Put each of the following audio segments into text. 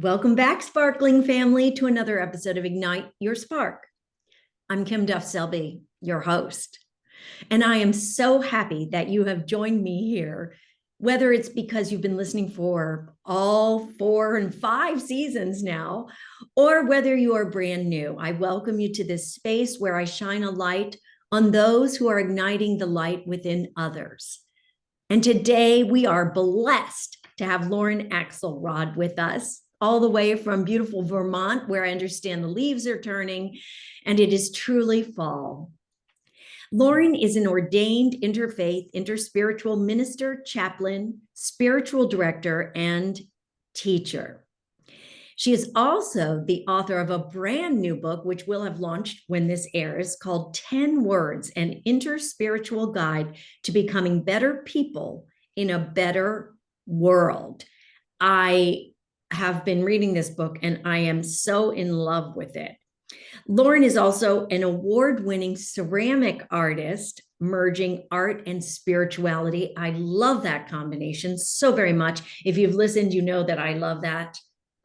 Welcome back, Sparkling family, to another episode of Ignite Your Spark. I'm Kim Duff Selby, your host, and I am so happy that you have joined me here, whether it's because you've been listening for all 4 and 5 seasons now, or whether you are brand new. I welcome you to this space where I shine a light on those who are igniting the light within others. And today we are blessed to have Lauren Axelrod with us, all the way from beautiful Vermont, where I understand the leaves are turning and it is truly fall. Lauren is an ordained interfaith, interspiritual minister, chaplain, spiritual director, and teacher. She is also the author of a brand new book, which will have launched when this airs, called 10 Words, an interspiritual guide to becoming better people in a better world. I have been reading this book and I am so in love with it. Lauren is also an award-winning ceramic artist, merging art and spirituality. I love that combination so very much. If you've listened, you know that I love that.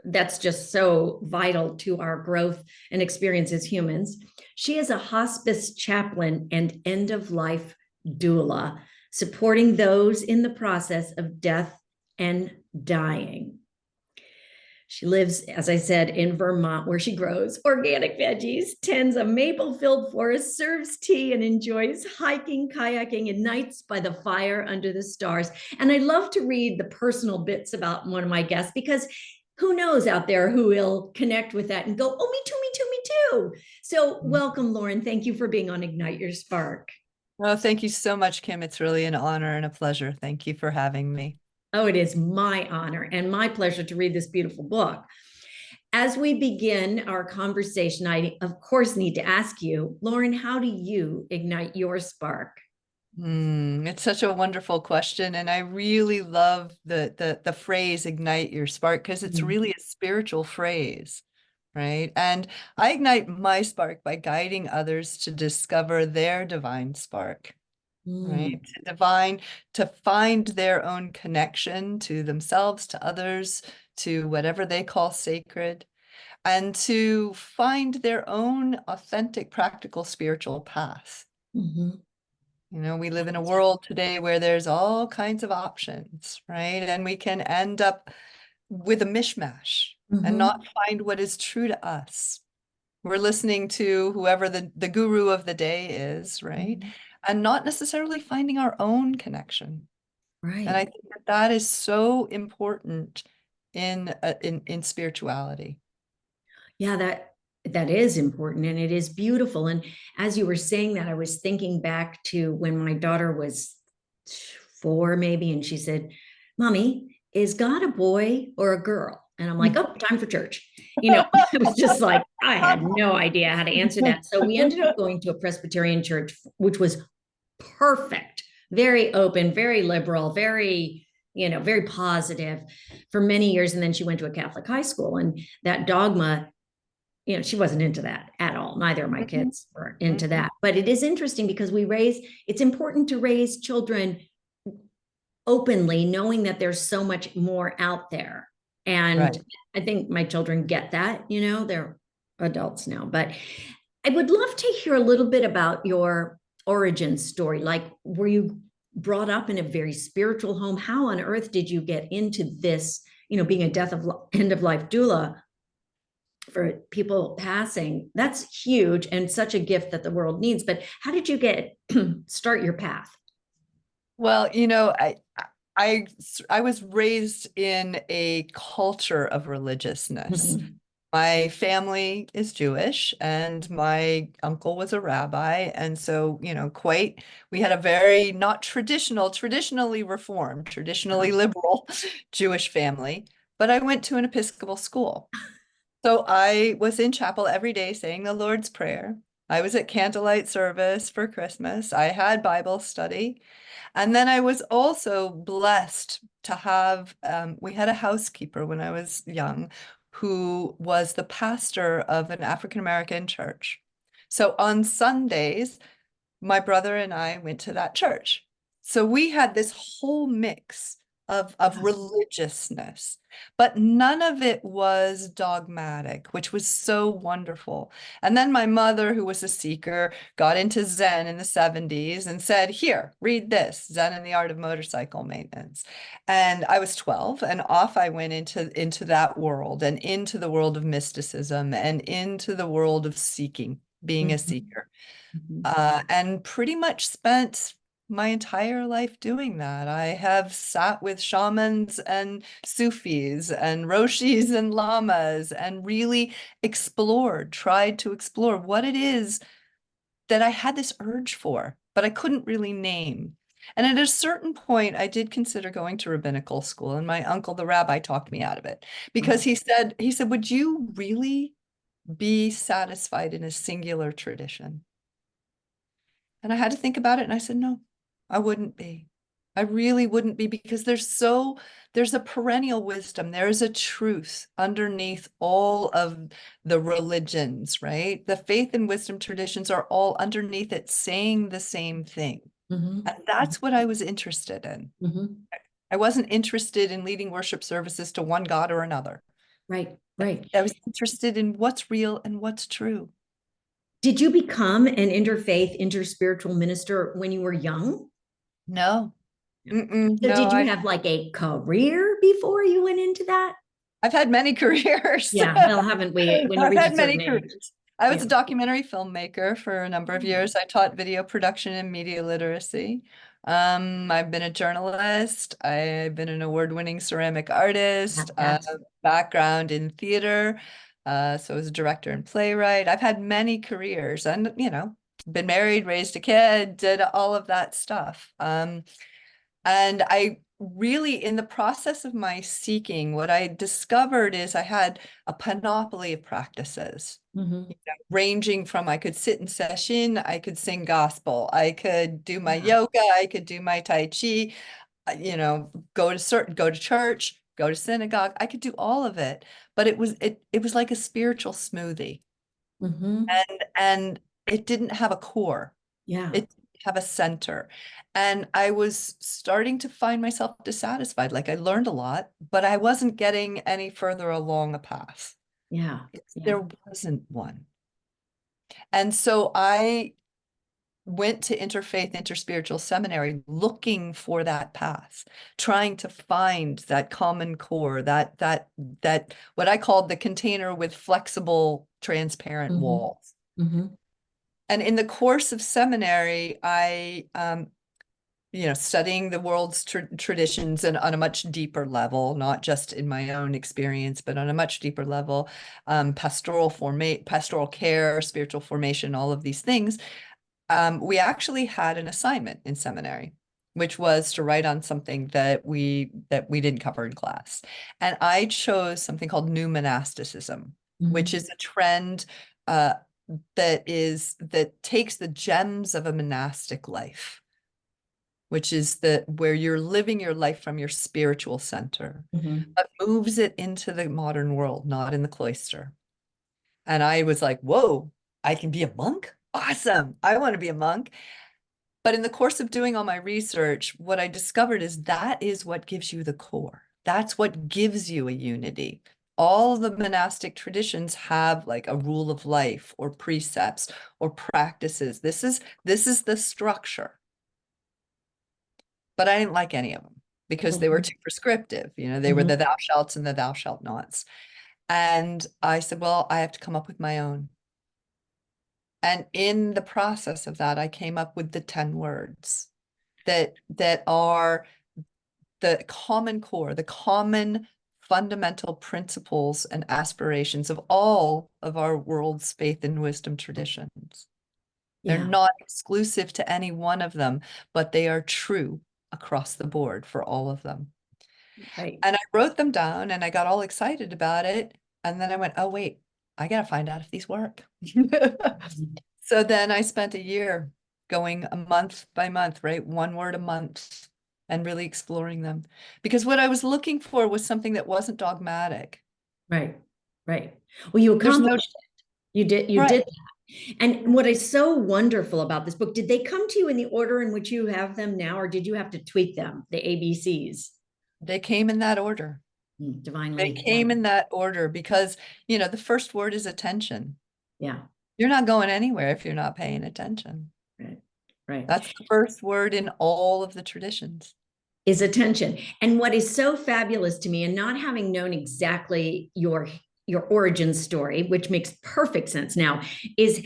That's just so vital to our growth and experience as humans. She is a hospice chaplain and end-of-life doula, supporting those in the process of death and dying. She lives, as I said, in Vermont, where she grows organic veggies, tends a maple-filled forest, serves tea, and enjoys hiking, kayaking, and nights by the fire under the stars. And I love to read the personal bits about one of my guests, because who knows out there who will connect with that and go, oh, me too, me too, me too. So welcome, Lauren. Thank you for being on Ignite Your Spark. Well, thank you so much, Kim. It's really an honor and a pleasure. Thank you for having me. Oh, it is my honor and my pleasure to read this beautiful book. As we begin our conversation, I, of course, need to ask you, Lauren, how do you ignite your spark? It's such a wonderful question. And I really love the phrase ignite your spark, because it's really a spiritual phrase, right? And I ignite my spark by guiding others to discover their divine spark. Right? To find their own connection to themselves, to others, to whatever they call sacred, and to find their own authentic, practical spiritual path. Mm-hmm. We live in a world today where there's all kinds of options, right? And we can end up with a mishmash and not find what is true to us. We're listening to whoever the guru of the day is, right? And not necessarily finding our own connection. Right. And I think that is so important in spirituality. Yeah, that is important and it is beautiful. And as you were saying that, I was thinking back to when my daughter was 4, maybe, and she said, Mommy, is God a boy or a girl? And I'm like, oh, time for church. It was just like, I had no idea how to answer that. So we ended up going to a Presbyterian church, which was perfect, very open, very liberal, very positive for many years. And then she went to a Catholic high school, and that dogma, she wasn't into that at all. Neither of my kids were into that. But it is interesting because it's important to raise children openly, knowing that there's so much more out there. And Right. I think my children get that, they're adults now. But I would love to hear a little bit about your origin story. Like, were you brought up in a very spiritual home? How on earth did you get into this, being a end of life doula for people passing? That's huge and such a gift that the world needs. But how did you start your path? Well, I was raised in a culture of religiousness. My family is Jewish and my uncle was a rabbi. And so, we had a very not traditionally reformed, traditionally liberal Jewish family, but I went to an Episcopal school. So I was in chapel every day saying the Lord's Prayer. I was at candlelight service for Christmas. I had Bible study. And then I was also blessed to have, we had a housekeeper when I was young who was the pastor of an African-American church. So on Sundays, my brother and I went to that church. So we had this whole mix of religiousness, but none of it was dogmatic, which was so wonderful. And then my mother, who was a seeker, got into Zen in the 70s and said, here, read this, Zen and the Art of Motorcycle Maintenance. And I was 12, and off I went into that world, and into the world of mysticism, and into the world of seeking, being a seeker. And pretty much spent my entire life doing that. I have sat with shamans and Sufis and Roshis and lamas and really tried to explore what it is that I had this urge for, but I couldn't really name. And at a certain point, I did consider going to rabbinical school, and my uncle, the rabbi, talked me out of it because he said, would you really be satisfied in a singular tradition? And I had to think about it, and I said, no, I wouldn't be. I really wouldn't be, because there's a perennial wisdom. There is a truth underneath all of the religions, right? The faith and wisdom traditions are all underneath it saying the same thing. And that's what I was interested in. I wasn't interested in leading worship services to one God or another. Right, right. I was interested in what's real and what's true. Did you become an interfaith, interspiritual minister when you were young? No. So did you have like a career before you went into that? I've had many careers. Yeah, well, haven't we? When you I've reach had a many certain age. careers. I was a documentary filmmaker for a number of years. I taught video production and media literacy. I've been a journalist. I've been an award-winning ceramic artist, background in theater. So I was a director and playwright. I've had many careers, and, been married, raised a kid, did all of that stuff. And I really, in the process of my seeking, what I discovered is I had a panoply of practices, ranging from, I could sit in session, I could sing gospel, I could do my yoga, I could do my Tai Chi, go to church, go to synagogue. I could do all of it, but it was like a spiritual smoothie. And it didn't have a core. Yeah. It didn't have a center. And I was starting to find myself dissatisfied. Like, I learned a lot, but I wasn't getting any further along a path. Yeah. There wasn't one. And so I went to interfaith, interspiritual seminary looking for that path, trying to find that common core, that what I called the container with flexible, transparent walls. And in the course of seminary, I, studying the world's traditions, and on a much deeper level, not just in my own experience, but on a much deeper level, pastoral care, spiritual formation, all of these things. We actually had an assignment in seminary, which was to write on something that we didn't cover in class. And I chose something called new monasticism, which is a trend that takes the gems of a monastic life, which is where you're living your life from your spiritual center, but moves it into the modern world, not in the cloister. And I was like, whoa, I can be a monk? Awesome. I want to be a monk. But in the course of doing all my research, what I discovered is that is what gives you the core. That's what gives you a unity. All the monastic traditions have like a rule of life or precepts or practices. This is the structure. But I didn't like any of them because they were too prescriptive. They were the thou shalts and the thou shalt nots. And I said, well, I have to come up with my own. And in the process of that, I came up with the 10 words that are the common core, the common fundamental principles and aspirations of all of our world's faith and wisdom traditions. They're not exclusive to any one of them, but they are true across the board for all of them. Right. And I wrote them down, and I got all excited about it. And then I went, oh, wait, I got to find out if these work. So then I spent a year going a month by month, right? One word a month, and really exploring them. Because what I was looking for was something that wasn't dogmatic. Right. Well, you accomplished it. You did that. And what is so wonderful about this book, did they come to you in the order in which you have them now, or did you have to tweak them, the ABCs? They came in that order. They Divinely. came in that order because, the first word is attention. Yeah. You're not going anywhere if you're not paying attention. Right. Right. That's the first word in all of the traditions. Is attention. And what is so fabulous to me, and not having known exactly your origin story, which makes perfect sense now, is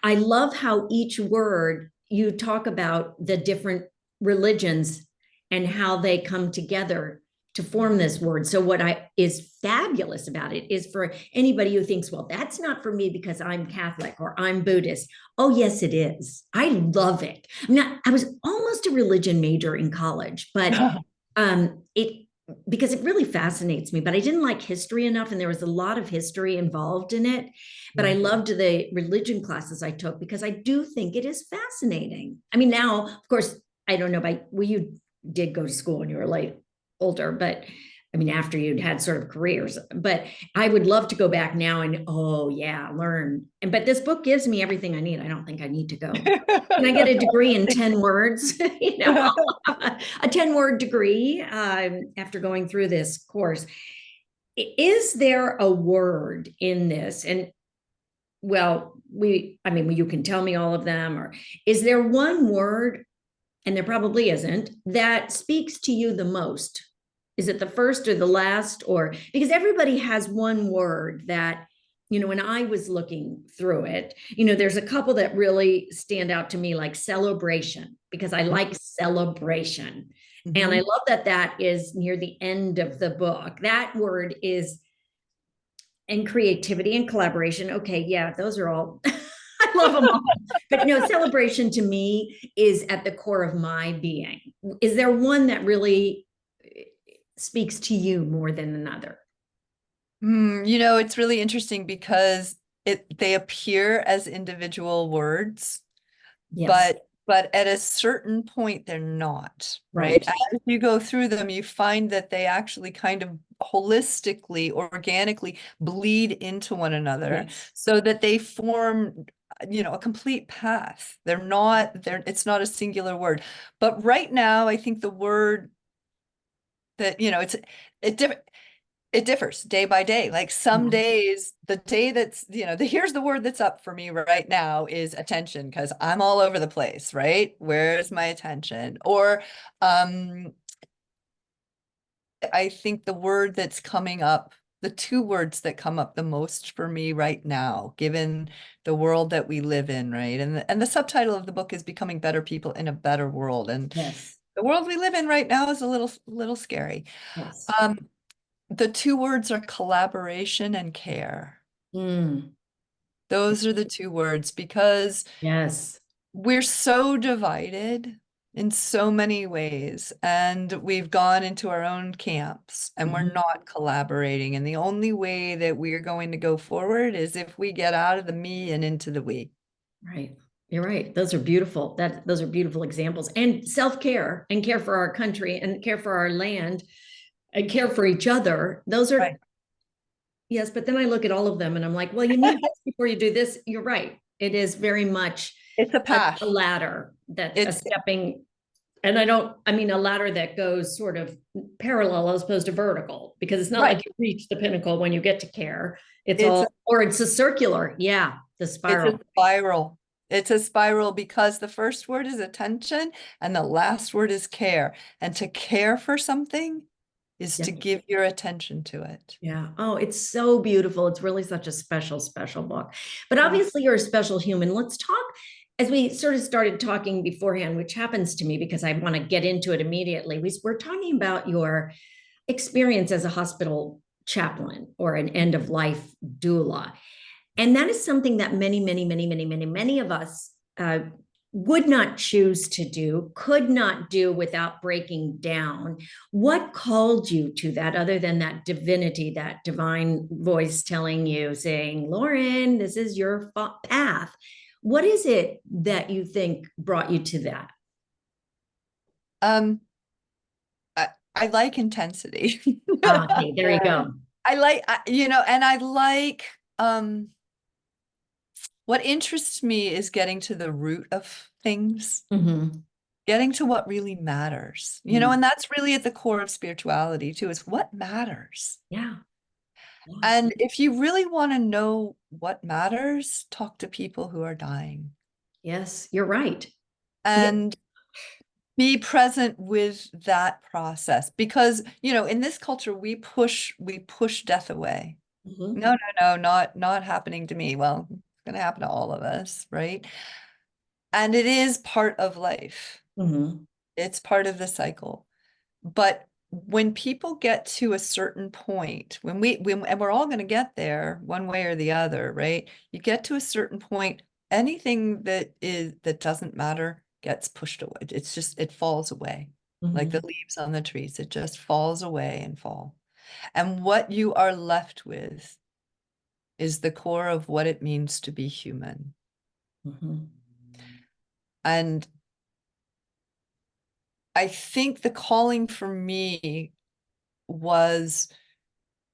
I love how each word you talk about the different religions and how they come together to form this word. So what I is fabulous about it is for anybody who thinks, well, that's not for me because I'm Catholic or I'm Buddhist. Oh, yes, it is. I love it. I was almost a religion major in college, but it because it really fascinates me, but I didn't like history enough, and there was a lot of history involved in it. But I loved the religion classes I took because I do think it is fascinating. I mean, now, of course, I don't know well, you did go to school when you were older, but I mean, after you'd had sort of careers, but I would love to go back now and, oh yeah, learn. But this book gives me everything I need. I don't think I need to go. Can I get a degree in 10 words? A 10-word degree after going through this course. Is there a word in this? And well, you can tell me all of them, or is there one word, and there probably isn't, that speaks to you the most? Is it the first or the last? Or because everybody has one word that, when I was looking through it, there's a couple that really stand out to me, like celebration, because I like celebration. And I love that is near the end of the book. That word is, and creativity and collaboration. Okay, yeah, those are all, I love them all. But no, celebration to me is at the core of my being. Is there one that really speaks to you more than another? It's really interesting because they appear as individual words, Yes. but at a certain point they're not, right? Right. As you go through them, you find that they actually kind of holistically, organically bleed into one another, Yes. so that they form, a complete path. It's not a singular word. But right now, I think the word that, it differs day by day. Like some days, the day that's, here's the word that's up for me right now is attention, because I'm all over the place, right? Where's my attention? Or I think the word that's coming up, the two words that come up the most for me right now, given the world that we live in, right? And the subtitle of the book is Becoming Better People in a Better World. And Yes. the world we live in right now is a little scary. Yes. The two words are collaboration and care. Mm. Those are the two words, because Yes. we're so divided in so many ways, and we've gone into our own camps and we're not collaborating. And the only way that we're going to go forward is if we get out of the me and into the we. Right. You're right. Those are beautiful. Those are beautiful examples. And self-care and care for our country and care for our land and care for each other. Those are, Right. yes, but then I look at all of them and I'm like, well, you need this before you do this. You're right. It is very much It's a a path. ladder, that a It's stepping, and a ladder that goes sort of parallel as opposed to vertical, because it's not right. like you reach the pinnacle when you get to care. It's Or it's a circular. Yeah. The It's spiral. a spiral. It's a spiral because the first word is attention and the last word is care. And to care for something is Yeah. to give your attention to it. Yeah. Oh, it's so beautiful. It's really such a special, special book. But Yeah. obviously, you're a special human. Let's talk, as we sort of started talking beforehand, which happens to me because I want to get into it immediately. We're talking about your experience as a hospital chaplain or an end of life doula. And that is something that many, many, many, many, many, many of us would not choose to do, could not do without breaking down. What called you to that, other than that divinity, that divine voice telling you, saying, Lauren, this is your path? What is it that you think brought you to that? Um, I like intensity. Okay, there you go. And I like, what interests me is getting to the root of things. Mm-hmm. getting to what really matters, Mm. and that's really at the core of spirituality too, is what matters. Yeah. Yeah. And if you really want to know what matters, talk to people who are dying Yes, you're right. Yeah. and be present with that process, because, in this culture, we push death away. Mhm. No, no, no, not happening to me. Well, it's going to happen to all of us, right? And it is part of life. Mhm. It's part of the cycle. But when people get to a certain point, and we're all going to get there one way or the other, right? You get to a certain point, anything that doesn't matter gets pushed away. It falls away. Like the Mhm. leaves on the trees, it just falls away and fall. And what you are left with is the core of what it means to be human. Mhm. And I think the calling for me was,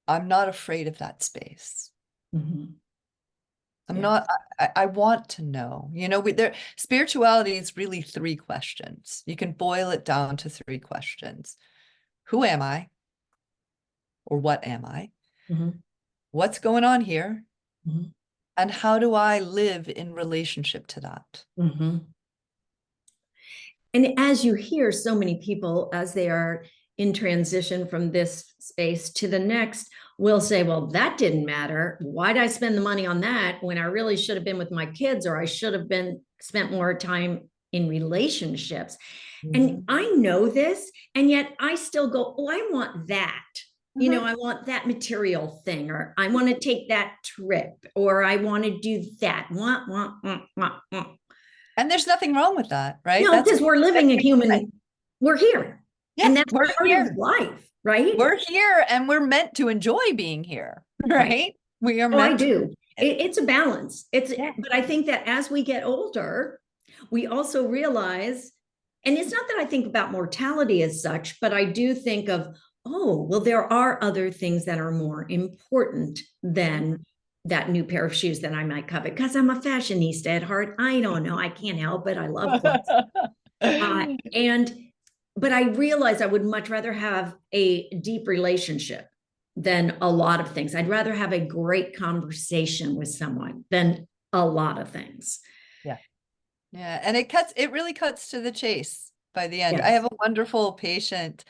I'm not afraid of that space. Mhm. I'm Yes. not, I want to know, spirituality is really three questions. You can boil it down to three questions. Who am I? Or what am I? Mhm. What's going on here? Mhm. And how do I live in relationship to that? Mhm. And as you hear so many people as they are in transition from this space to the next, will say, well, that didn't matter. Why did I spend the money on that when I really should have been with my kids, or I should have been spent more time in relationships? And Mhm. I know this, and yet I still go, oh, I want that. Mhm. I want that material thing, or I want to take that trip, or I want to do that. Want. And there's nothing wrong with that, right? No, because we're living a human, we're here. Yeah, And that's we're part of here. life, right? We're here and we're meant to enjoy being here, Right. right? We are Oh, I meant to. do. It's a balance. Yeah. But I think that as we get older, we also realize, and it's not that I think about mortality as such, but I do think of, oh, well, there are other things that are more important than that new pair of shoes that I might covet because I'm a fashionista at heart. I don't know. I can't help it. I love clothes. And but I realized I would much rather have a deep relationship than a lot of things. I'd rather have a great conversation with someone than a lot of things. Yeah. Yeah. And it really cuts to the chase by the end. I Yes. have a wonderful patient.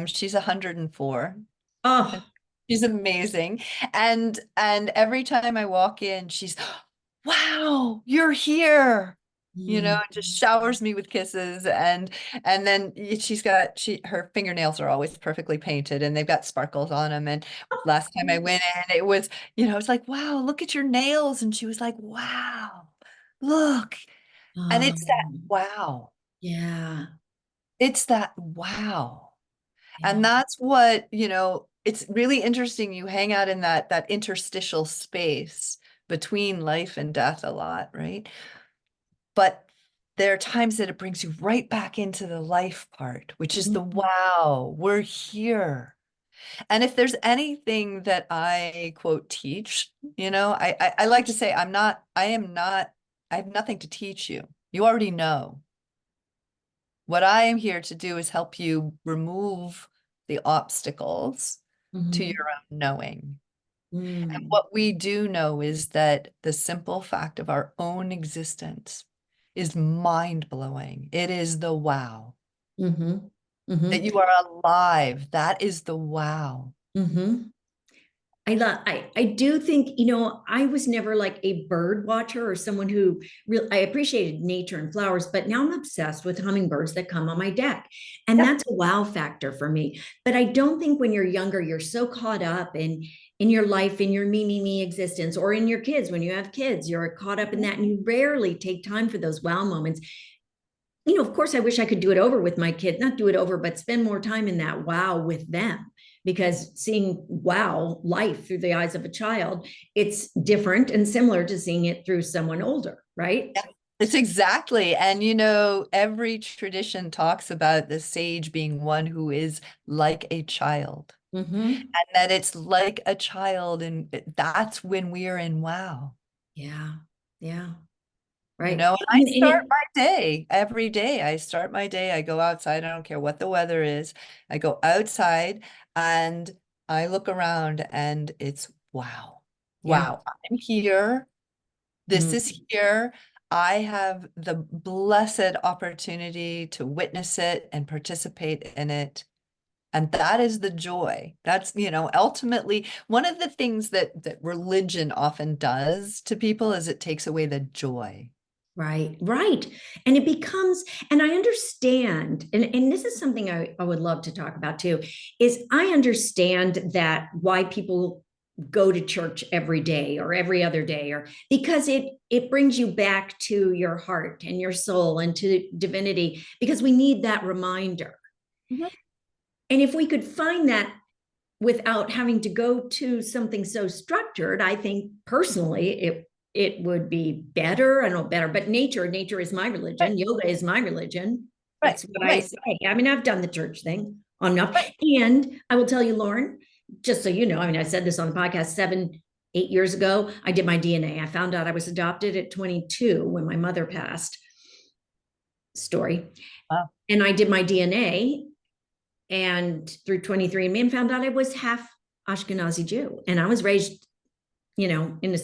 She's 104. Oh. She's amazing. And every time I walk in, she's, wow, you're here. Mm. Just showers me with kisses, and then her fingernails are always perfectly painted and they've got sparkles on them. And last time I went in, it's like, wow, look at your nails. And she was like, wow, look. And it's that Um, wow. yeah. It's that wow. Yeah. And that's what, it's really interesting. You hang out in that interstitial space between life and death a lot, right? But there are times that it brings you right back into the life part, which is the Mhm. wow, we're here. And if there's anything that I quote teach, I like to say, I have nothing to teach you. You already know. What I am here to do is help you remove the obstacles to Mhm. your own knowing. And Mm. what we do know is that the simple fact of our own existence is mind blowing. It is the wow. Mhm. That Mhm. you are alive. That is the wow. Mhm. I do think, I was never like a bird watcher or someone who really, I appreciated nature and flowers, but now I'm obsessed with hummingbirds that come on my deck. And Yeah. that's a wow factor for me. But I don't think when you're younger, you're so caught up in your life, in your me existence, or in your kids, when you have kids, you're caught up in that and you rarely take time for those wow moments. Of course, I wish I could do it over with my kid, not do it over, but spend more time in that wow with them. Because seeing wow life through the eyes of a child, it's different and similar to seeing it through someone older, right? Yeah. It's exactly. And every tradition talks about the sage being one who is like a child. Mm-hmm. And that it's like a child, and that's when we are in wow. Yeah. Yeah. You Right. know, and I I mean, start my day every day. I start my day. I go outside. I don't care what the weather is. I go outside and I look around and it's wow. yeah. Wow. I'm here. This Mm, is here. I have the blessed opportunity to witness it and participate in it. And that is the joy. That's, ultimately one of the things that religion often does to people is it takes away the joy. right. Right. And it becomes, and I understand, and this is something I would love to talk about too, is I understand that why people go to church every day or every other day, or because it brings you back to your heart and your soul and to divinity, because we need that reminder. Mhm. And if we could find that without having to go to something so structured, I think personally it would be better. I don't know, better, but nature is my Right, religion. Yoga is my religion. right, It's what I right, say. I mean, I've done the church thing on enough. right. And I will tell you, Lauren, just so you know, I mean, I said this on the podcast 8 years ago, I did my DNA. I found out I was adopted at 22 when my mother passed. Story. Wow. And I did my DNA and through 23andMe and found out I was half Ashkenazi Jew. And I was raised, in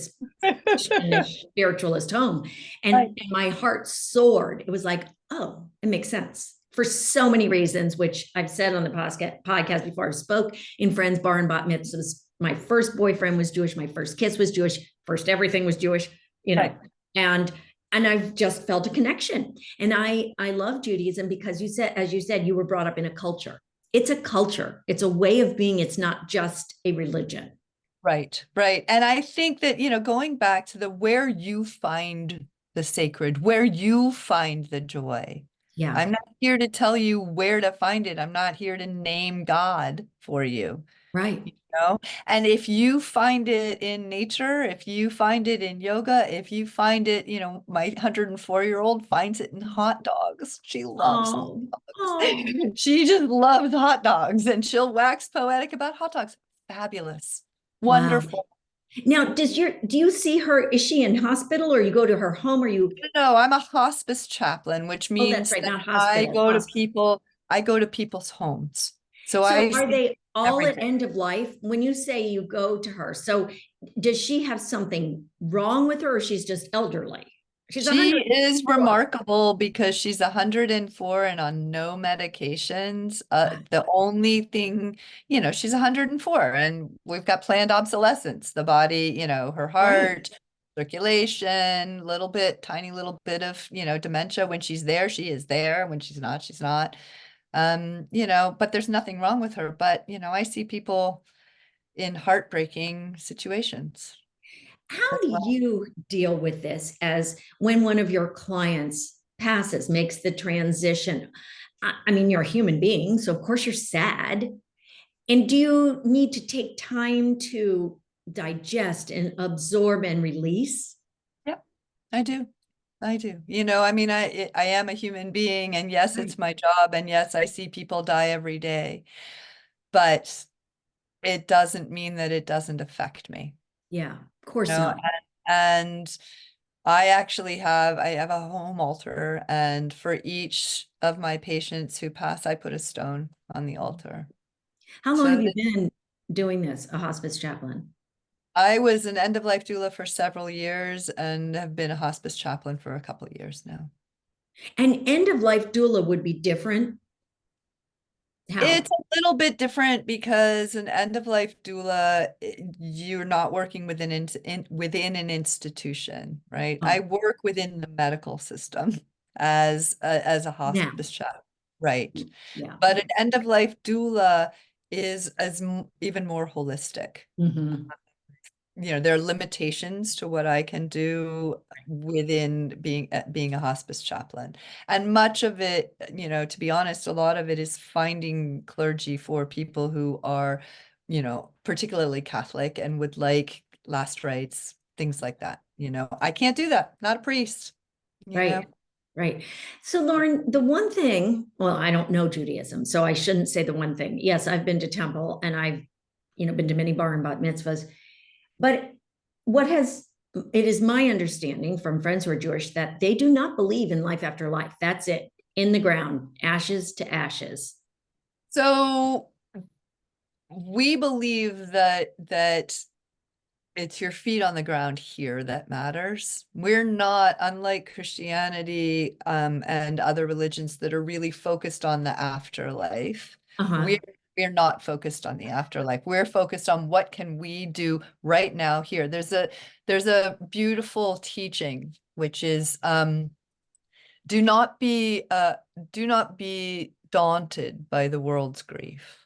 a spiritualist home. Right. And my heart soared. It was like, oh, it makes sense for so many reasons, which I've said on the podcast before. I spoke in friends' bar and bat mitzvahs. My first boyfriend was Jewish. My first kiss was Jewish. First everything was Jewish, Right. and I've just felt a connection. And I love Judaism because as you said, you were brought up in a culture. It's a culture. It's a way of being. It's not just a religion. Right, right. And I think that, going back to the where you find the sacred, where you find the joy. Yeah. I'm not here to tell you where to find it. I'm not here to name God for you, Right. you know? And if you find it in nature, if you find it in yoga, if you find it, my 104-year-old finds it in hot dogs. She loves hot Oh, dogs. oh, She just loves hot dogs and she'll wax poetic about hot dogs. Fabulous. wow. Wonderful. Now, do you see her? Is she in hospital or you go to her home or you? No, I'm a hospice chaplain, which Oh, that's means right, that not hospital, hospice. I go to people's homes. So So I are see they all every at day. end of life? When you say you go to her, so does she have something wrong with her or she's just elderly? She's She is 104. remarkable because she's 104 and on no medications. The only thing, she's 104 and we've got planned obsolescence. The body, her Right, heart, circulation, tiny little bit of, dementia. When she's there, she is there. When she's not, she's not. But there's nothing wrong with her. But, I see people in heartbreaking situations how as do well. you deal with this as when one of your clients passes, makes the transition? I mean, you're a human being, so of course you're sad. And do you need to take time to digest and absorb and release? Yep, I do. I do. I mean, I am a human being, and yes, Right. it's my job, and yes, I see people die every day, but it doesn't mean that it doesn't affect me. Yeah, of course And, not. and I have a home altar, and for each of my patients who pass, I put a stone on the altar. How long So have you that been doing this, a hospice chaplain? I was an end-of-life doula for several years and have been a hospice chaplain for a couple of years now. And end of life doula would be different. How? It's a little bit different because an end-of-life doula, you're not working within an institution, right? I Oh, work within the medical system as a now. hospice chaplain, right? Yeah. But an end-of-life doula is even more holistic. Hmm. There are limitations to what I can do within being a hospice chaplain. And much of it, to be honest, a lot of it is finding clergy for people who are, particularly Catholic and would like last rites, things like that. I can't do that. Not a priest, you know. Right. Right. So, Lauren, the one thing, well, I don't know Judaism, so I shouldn't say the one thing. Yes, I've been to temple and I've, been to many bar and bat mitzvahs. But what has it is my understanding from friends who are Jewish that they do not believe in life after life. That's it, in the ground, ashes to ashes. So we believe that it's your feet on the ground here that matters. We're not, unlike Christianity, and other religions that are really focused on the afterlife. Uh-huh. We're not focused on the afterlife. We're focused on what can we do right now here. There's a beautiful teaching, which is do not be daunted by the world's grief.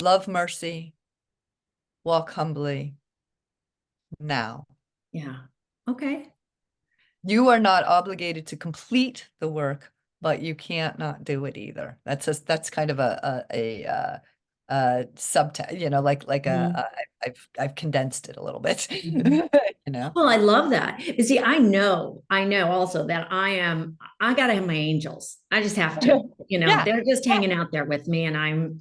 Love mercy, walk humbly now. Yeah. Okay. You are not obligated to complete the work, but you can't not do it either. That's kind of a subtext, Mhm. I've condensed it a little bit, Mhm. you know. Well, I love that. You see, I know also that I got to have my angels. I just have to, Yeah, they're just yeah, hanging out there with me. And I'm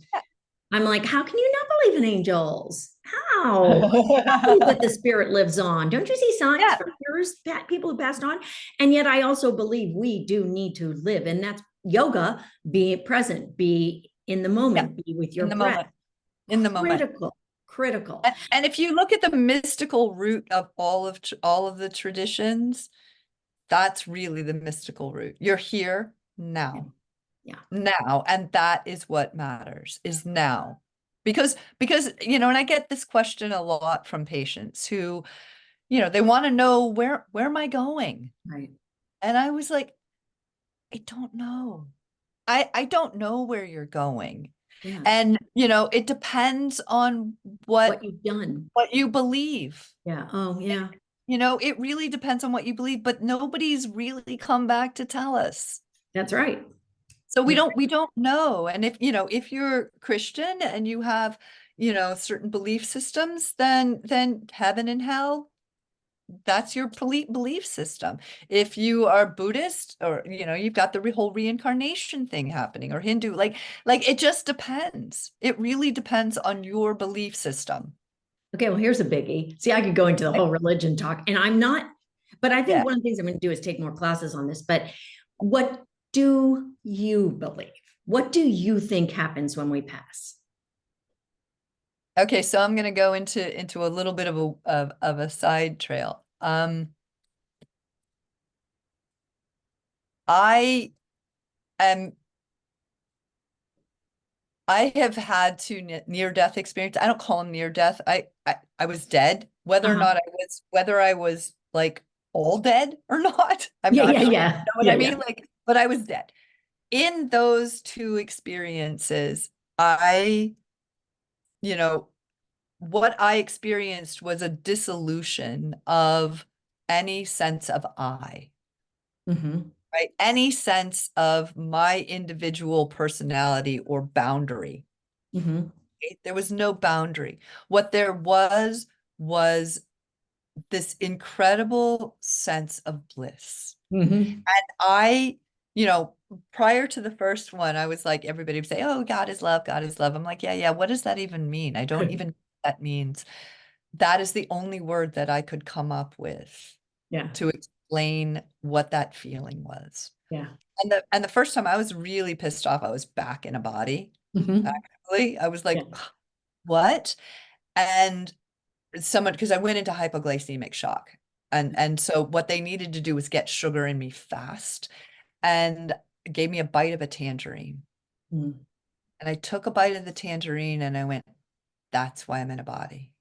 like, how can you not believe in angels? How? I believe that the spirit lives on. Don't you see signs yeah, from yours, people who passed on? And yet I also believe we do need to live. And that's yoga, be present, be in the yeah. moment, be with your In the breath. moment, in the moment. Critical, critical. And if you look at the mystical root of all of the traditions, that's really the mystical root. You're here Yeah. now. Yeah. Now, and that is what matters, is now. Because and I get this question a lot from patients who, they want to know where am I going? Right. And I was like, I don't know. I don't know where you're going. Yeah. And it depends on what What you've done. what you believe. Yeah. Oh, yeah. It really depends on what you believe, but nobody's really come back to tell us. That's right. So we That's don't know. And if you're Christian and you have, certain belief systems, then heaven and hell, that's your belief system. If you are Buddhist, or you've got the whole reincarnation thing happening, or Hindu, like it just depends. It really depends on your belief system. okay. Well, here's a biggie. See, I could go into the whole religion talk, and I'm not, but I think Yeah. one of the things I'm going to do is take more classes on this. But what do you believe? What do you think happens when we pass? Okay, so I'm going to go into a little bit of a side trail. I am I have had two near death experience. I don't call them near death. I was dead, Uh-huh. whether I was like all dead or not. I'm Yeah, not yeah, sure. yeah, You know what yeah, I yeah. mean? But I was dead. In those two experiences, I, you know, what I experienced was a dissolution of any sense of I, Mm-hmm. right? Any sense of my individual personality or boundary. Mm-hmm. There was no boundary. What there was this incredible sense of bliss. Mm-hmm. And I, you know, prior to the first one, I was like, everybody would say, oh, God is love, God is love. I'm like, yeah, yeah, what does that even mean? I don't even know what that means. That is the only word that I could come up with Yeah, to explain what that feeling was. yeah. And the first time I was really pissed off, I was back in a body. Mm-hmm. Actually, I was Yeah. like, what? And someone, because I went into hypoglycemic shock. And so what they needed to do was get sugar in me fast, and gave me a bite of a tangerine. Mm-hmm. And I took a bite of the tangerine and I went, that's why I'm in a body.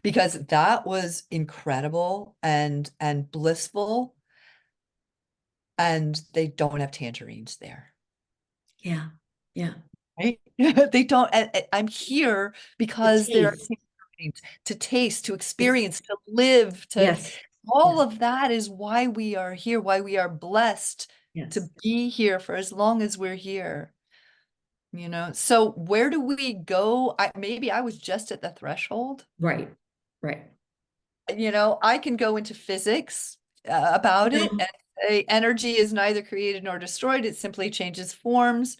Because that was incredible and blissful. And they don't have tangerines there. Yeah, yeah. Right? They don't. I'm here The because there are taste. tangerines to taste, to It's, experience, to live, to yes, all yes, of that is why we are here, why we are blessed yes. to be here for as long as we're here. So where do we go? Maybe I was just at the threshold. Right, right. I can go into physics about it No, and say energy is neither created nor destroyed. It simply changes forms.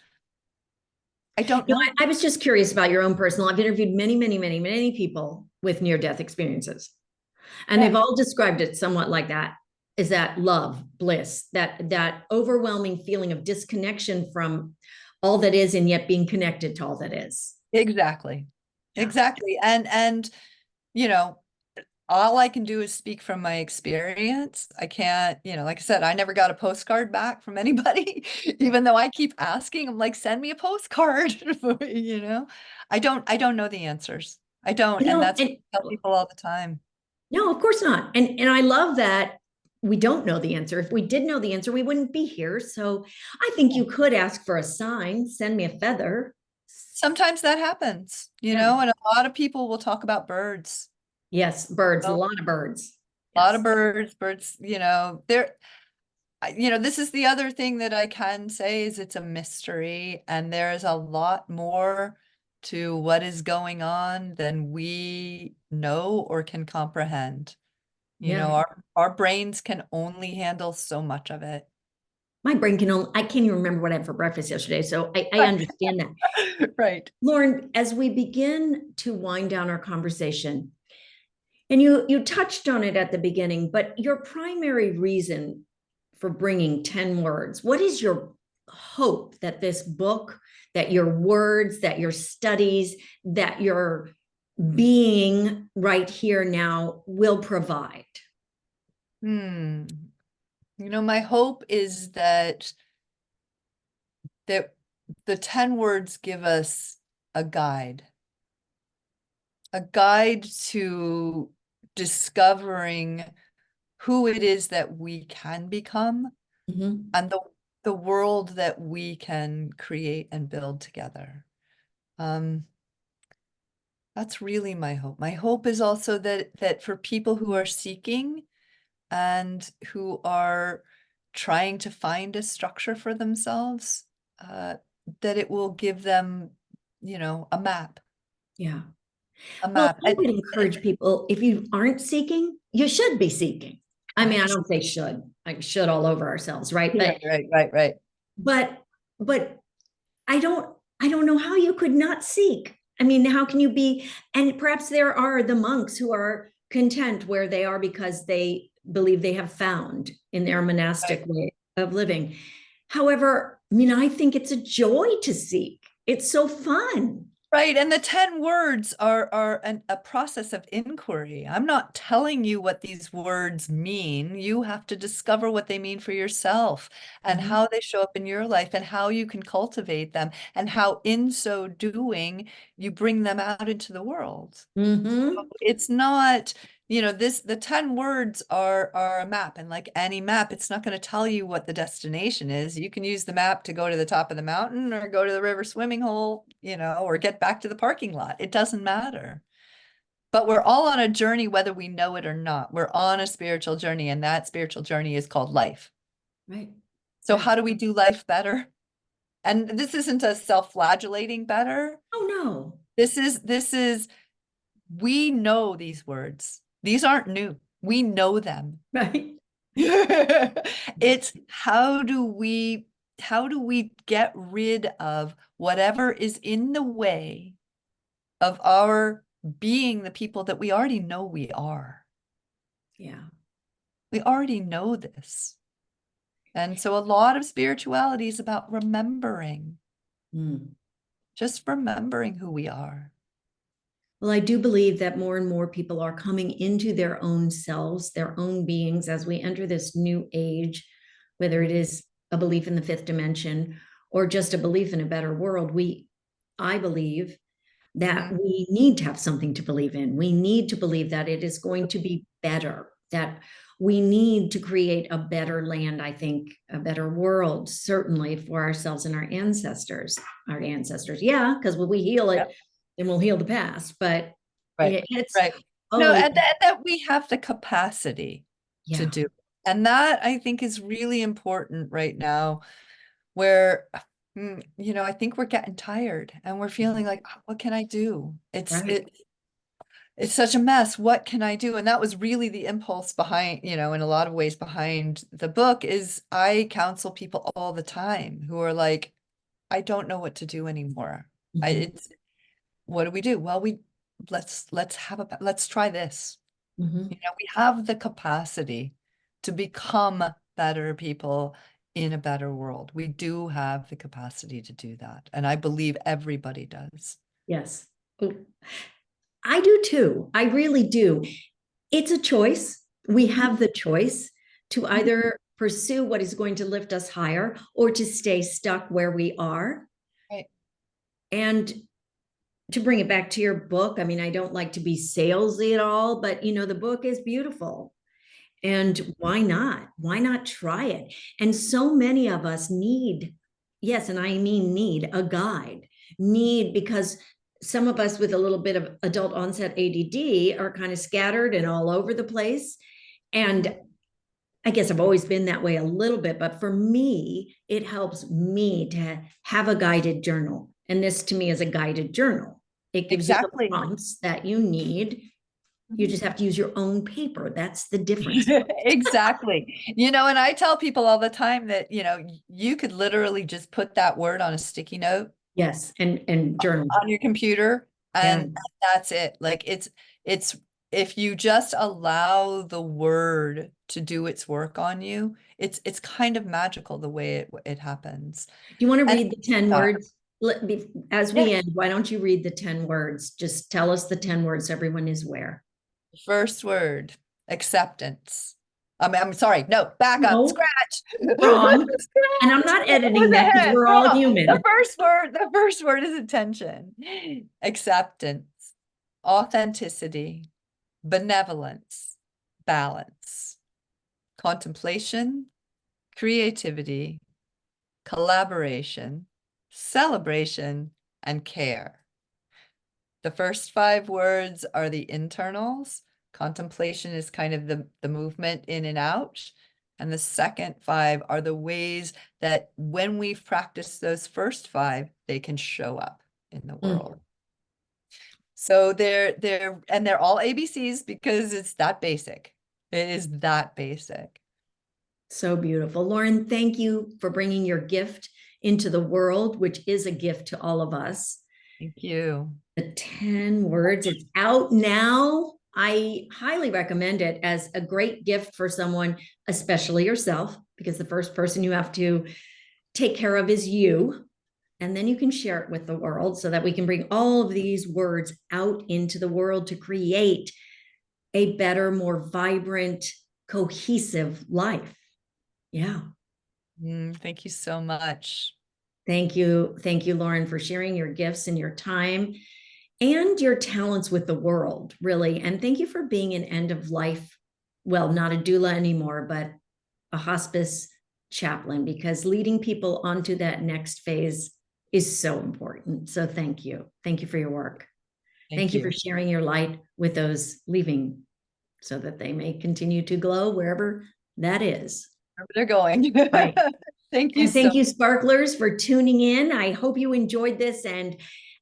I don't no, know. I was just curious about your own personal. I've interviewed many, many, many, many people with near-death experiences. And they've all described it somewhat like that. Is that love, bliss, that overwhelming feeling of disconnection from all that is and yet being connected to all that is. Exactly. Yeah. Exactly. And, you know, all I can do is speak from my experience. I can't, like I said, I never got a postcard back from anybody, even though I keep asking. I'm like, send me a postcard. I don't know the answers. I don't. You And know, that's what and I tell people all the time. no, of course not. And I love that we don't know the answer. If we did know the answer, we wouldn't be here. So I think you could ask for a sign, send me a feather. Sometimes that happens, Yeah. and a lot of people will talk about birds. Yes, birds, a A lot of birds. lot of Yes. birds, this is the other thing that I can say is it's a mystery, and there is a lot more to what is going on than we know or can comprehend. Yeah. Our brains can only handle so much of it. My brain can only, I can't even remember what I had for breakfast yesterday. So I understand that. Right. Lauren, as we begin to wind down our conversation, and you touched on it at the beginning, but your primary reason for bringing 10 words, what is your hope that this book, that your words, that your studies, that your being right here now will provide? Hmm. My hope is that the 10 words give us a guide to discovering who it is that we can become Mhm. and the world that we can create and build together. Um, that's really my hope. My hope is also that for people who are seeking and who are trying to find a structure for themselves, uh, that it will give them, a map, Yeah. a Well, map. I would encourage people, if you aren't seeking, you should be seeking. I mean, I don't say should, like should all over ourselves, right? Right, right. But but I don't know how you could not seek. I mean, how can you be, and perhaps there are the monks who are content where they are because they believe they have found in their monastic Right. way of living. However, I mean, I think it's a joy to seek. It's so fun. Right. And the 10 words are a process of inquiry. I'm not telling you what these words mean. You have to discover what they mean for yourself and Mhm. how they show up in your life and how you can cultivate them and how in so doing you bring them out into the world. Mhm. It's not, the 10 words are a map, and like any map, it's not going to tell you what the destination is. You can use the map to go to the top of the mountain or go to the river swimming hole, or get back to the parking lot. It doesn't matter. But we're all on a journey, whether we know it or not. We're on a spiritual journey, and that spiritual journey is called life. Right. So Right. how do we do life better? And this isn't a self-flagellating better. Oh no. This is we know these words. These aren't new. We know them. Right. It's how do we get rid of whatever is in the way of our being the people that we already know we are. Yeah. We already know this. And so a lot of spirituality is about remembering, Mm. just remembering who we are. Well, I do believe that more and more people are coming into their own selves, their own beings as we enter this new age, whether it is a belief in the fifth dimension or just a belief in a better world. I believe that Mhm. we need to have something to believe in. We need to believe that it is going to be better, that we need to create a better land, I think, a better world, certainly for ourselves and our ancestors. Our ancestors, yeah, because when we heal Yeah. it, then we'll heal the past. But Right. it's, Right. No, oh, and that we have the capacity to yeah, do. And that I think is really important right now, where I think we're getting tired and we're feeling like, "Oh, what can I do? right. It's such a mess. What can I do?" And that was really the impulse behind, in a lot of ways behind the book is I counsel people all the time who are like, I don't know what to do anymore. Mhm. What do we do? Well, let's try this. Mhm. We have the capacity to become better people in a better world. We do have the capacity to do that. And I believe everybody does. Yes. Oh, I do too. I really do. It's a choice. We have the choice to either pursue what is going to lift us higher or to stay stuck where we are. Right. And to bring it back to your book, I mean, I don't like to be salesy at all, but the book is beautiful. And why not? Why not try it? And so many of us need, yes, and I mean need a guide, because some of us with a little bit of adult onset ADD are kind of scattered and all over the place. And I guess I've always been that way a little bit, but for me, it helps me to have a guided journal. And this to me is a guided journal. It gives you the Exactly. prompts that you need. You just have to use your own paper. That's the difference. Exactly. And I tell people all the time that, you could literally just put that word on a sticky note. Yes, and journal. On your computer, Yeah. and that's it. Like it's if you just allow the word to do its work on you, it's kind of magical the way it happens. Do you want to And read the 10 words? As yeah, we end, why don't you read the 10 words? Just tell us the 10 words so everyone is aware. first word, acceptance. I'm sorry, no, back up, No, scratch. wrong. And I'm Scratch. not What was editing that because ahead? we're all Wrong. human. The first word is attention. Acceptance, authenticity, benevolence, balance, contemplation, creativity, collaboration, celebration, and care. The first 5 words are the internals. Contemplation is kind of the movement in and out. And the second 5 are the ways that when we've practiced those first 5, they can show up in the world. So they're all ABCs because it's that basic. It is that basic. So beautiful. Lauren, thank you for bringing your gift into the world, which is a gift to all of us. Thank you. The 10 words, it's out now. I highly recommend it as a great gift for someone, especially yourself, because the first person you have to take care of is you. And then you can share it with the world so that we can bring all of these words out into the world to create a better, more vibrant, cohesive life. Yeah. Thank you so much. Thank you. Thank you, Lauren, for sharing your gifts and your time and your talents with the world, really. And thank you for being an end of life, well, not a doula anymore, but a hospice chaplain, because leading people onto that next phase is so important. So thank you. Thank you for your work. Thank you for sharing your light with those leaving so that they may continue to glow wherever that is. Wherever they're going. Right. Thank you And thank so you, sparklers, for tuning in. I hope you enjoyed this. And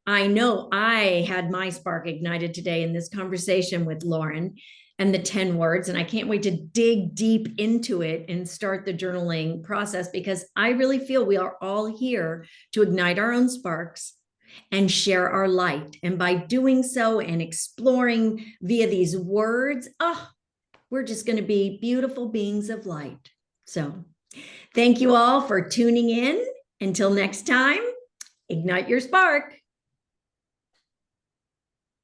I know I had my spark ignited today in this conversation with Lauren and the 10 words. And I can't wait to dig deep into it and start the journaling process, because I really feel we are all here to ignite our own sparks and share our light. And by doing so and exploring via these words, we're just going to be beautiful beings of light. So thank you all for tuning in. Until next time, ignite your spark.